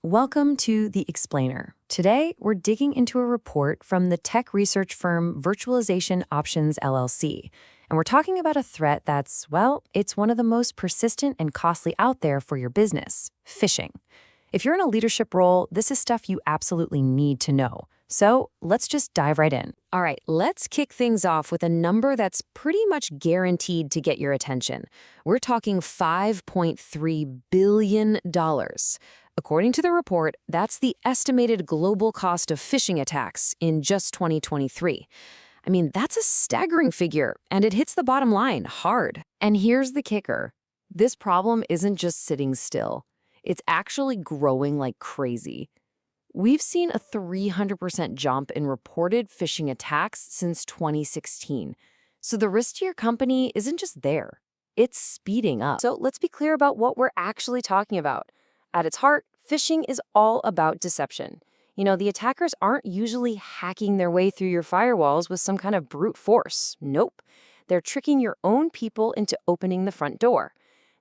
Welcome to The Explainer. Today, we're digging into a report from the tech research firm Virtualization Options LLC. And we're talking about a threat that's, well, it's one of the most persistent and costly out there for your business, phishing. If you're in a leadership role, this is stuff you absolutely need to know. So let's just dive right in. All right, let's kick things off with a number that's pretty much guaranteed to get your attention. We're talking $5.3 billion. According to the report, that's the estimated global cost of phishing attacks in just 2023. I mean, that's a staggering figure, and it hits the bottom line hard. And here's the kicker. This problem isn't just sitting still. It's actually growing like crazy. We've seen a 300% jump in reported phishing attacks since 2016. So the risk to your company isn't just there. It's speeding up. So let's be clear about what we're actually talking about. At its heart, phishing is all about deception. You know, the attackers aren't usually hacking their way through your firewalls with some kind of brute force. Nope. They're tricking your own people into opening the front door.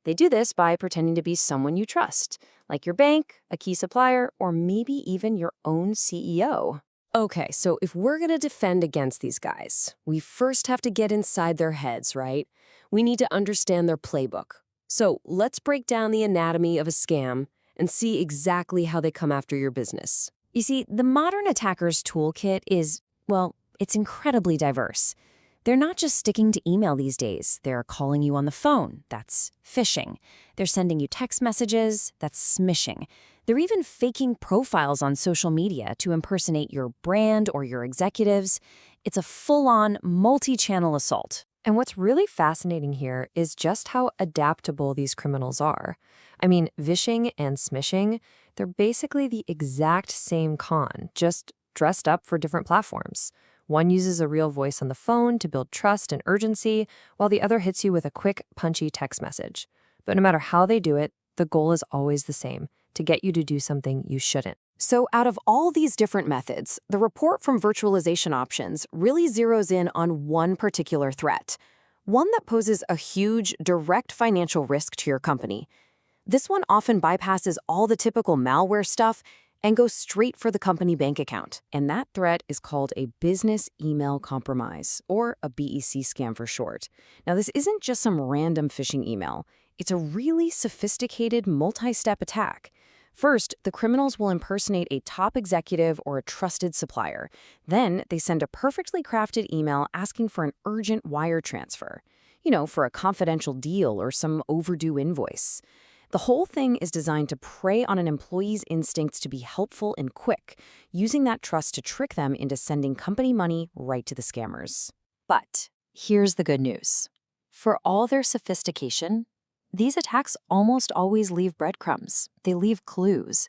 They do this by pretending to be someone you trust, like your bank, a key supplier, or maybe even your own CEO. Okay, so if we're going to defend against these guys, we first have to get inside their heads, right? We need to understand their playbook. So let's break down the anatomy of a scam and see exactly how they come after your business. You see, the modern attacker's toolkit is, well, it's incredibly diverse. They're not just sticking to email these days. They're calling you on the phone. That's phishing. They're sending you text messages. That's smishing. They're even faking profiles on social media to impersonate your brand or your executives. It's a full-on, multi-channel assault. And what's really fascinating here is just how adaptable these criminals are. I mean, phishing and smishing, they're basically the exact same con, just dressed up for different platforms. One uses a real voice on the phone to build trust and urgency, while the other hits you with a quick, punchy text message. But no matter how they do it, the goal is always the same, to get you to do something you shouldn't. So out of all these different methods, the report from Virtualization Options really zeroes in on one particular threat, one that poses a huge, direct financial risk to your company. This one often bypasses all the typical malware stuff and goes straight for the company bank account. And that threat is called a business email compromise, or a BEC scam for short. Now, this isn't just some random phishing email. It's a really sophisticated multi-step attack. First, the criminals will impersonate a top executive or a trusted supplier. Then, they send a perfectly crafted email asking for an urgent wire transfer, for a confidential deal or some overdue invoice. The whole thing is designed to prey on an employee's instincts to be helpful and quick, using that trust to trick them into sending company money right to the scammers. But here's the good news. For all their sophistication, these attacks almost always leave breadcrumbs. They leave clues.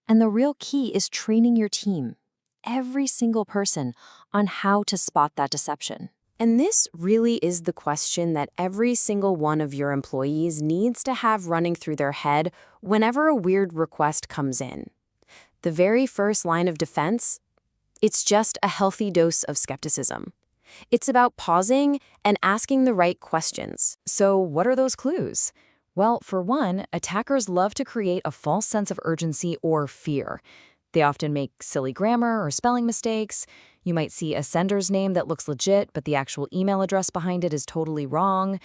And the real key is training your team, every single person, on how to spot that deception. And this really is the question that every single one of your employees needs to have running through their head whenever a weird request comes in. The very first line of defense, it's just a healthy dose of skepticism. It's about pausing and asking the right questions. So what are those clues? Well, for one, attackers love to create a false sense of urgency or fear. They often make silly grammar or spelling mistakes. You might see a sender's name that looks legit, but the actual email address behind it is totally wrong.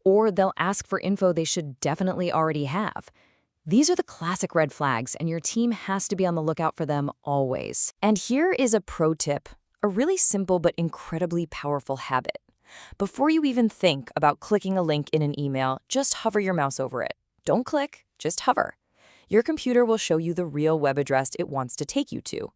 Or they'll ask for info they should definitely already have. These are the classic red flags, and your team has to be on the lookout for them always. And here is a pro tip, a really simple but incredibly powerful habit. Before you even think about clicking a link in an email, just hover your mouse over it. Don't click, just hover. Your computer will show you the real web address it wants to take you to.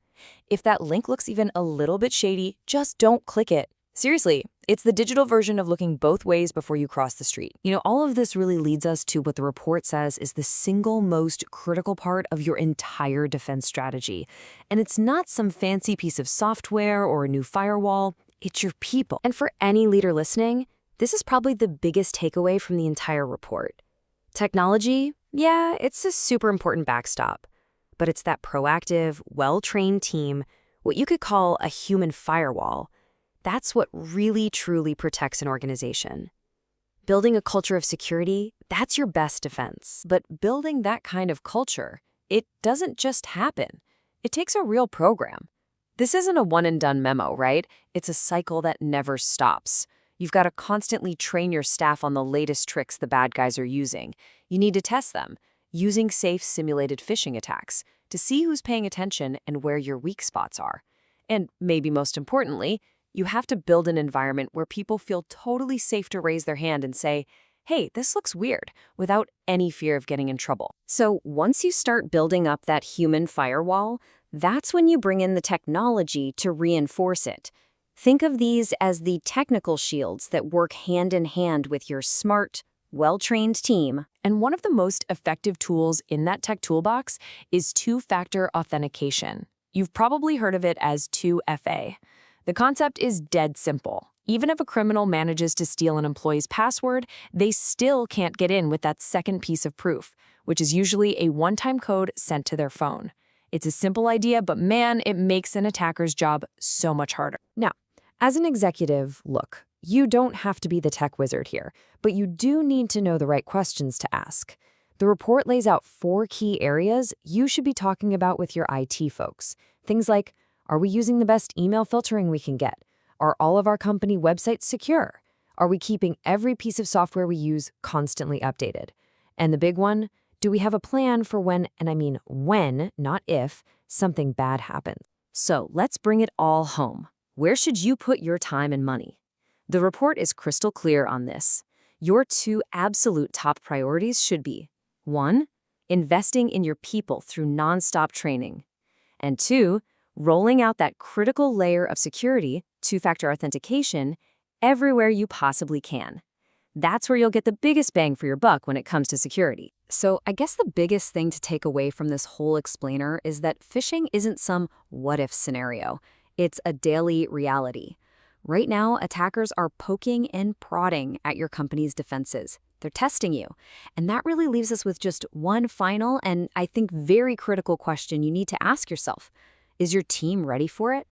If that link looks even a little bit shady, just don't click it. Seriously, it's the digital version of looking both ways before you cross the street. All of this really leads us to what the report says is the single most critical part of your entire defense strategy. And it's not some fancy piece of software or a new firewall, it's your people. And for any leader listening, this is probably the biggest takeaway from the entire report. Technology, yeah, it's a super important backstop. But it's that proactive, well-trained team, what you could call a human firewall. That's what really, truly protects an organization. Building a culture of security, that's your best defense. But building that kind of culture it doesn't just happen. It takes a real program. This isn't a one-and-done memo, right? It's a cycle that never stops. You've got to constantly train your staff on the latest tricks the bad guys are using. You need to test them, using safe simulated phishing attacks, to see who's paying attention and where your weak spots are. And maybe most importantly, you have to build an environment where people feel totally safe to raise their hand and say, hey, this looks weird, without any fear of getting in trouble. So once you start building up that human firewall, that's when you bring in the technology to reinforce it. Think of these as the technical shields that work hand in hand with your smart, well-trained team. And one of the most effective tools in that tech toolbox is two-factor authentication. You've probably heard of it as 2FA. The concept is dead simple. Even if a criminal manages to steal an employee's password, they still can't get in with that second piece of proof, which is usually a one-time code sent to their phone. It's a simple idea, but man, it makes an attacker's job so much harder. Now, as an executive, look, you don't have to be the tech wizard here, but you do need to know the right questions to ask. The report lays out 4 key areas you should be talking about with your IT folks. Things like, are we using the best email filtering we can get? Are all of our company websites secure? Are we keeping every piece of software we use constantly updated? And the big one, do we have a plan for when, and I mean when, not if, something bad happens? So let's bring it all home. Where should you put your time and money? The report is crystal clear on this. Your 2 absolute top priorities should be 1. Investing in your people through nonstop training. And 2. Rolling out that critical layer of security, two-factor authentication, everywhere you possibly can. That's where you'll get the biggest bang for your buck when it comes to security. So I guess the biggest thing to take away from this whole explainer is that phishing isn't some what-if scenario. It's a daily reality. Right now, attackers are poking and prodding at your company's defenses. They're testing you. And that really leaves us with just one final and, I think, very critical question you need to ask yourself. Is your team ready for it?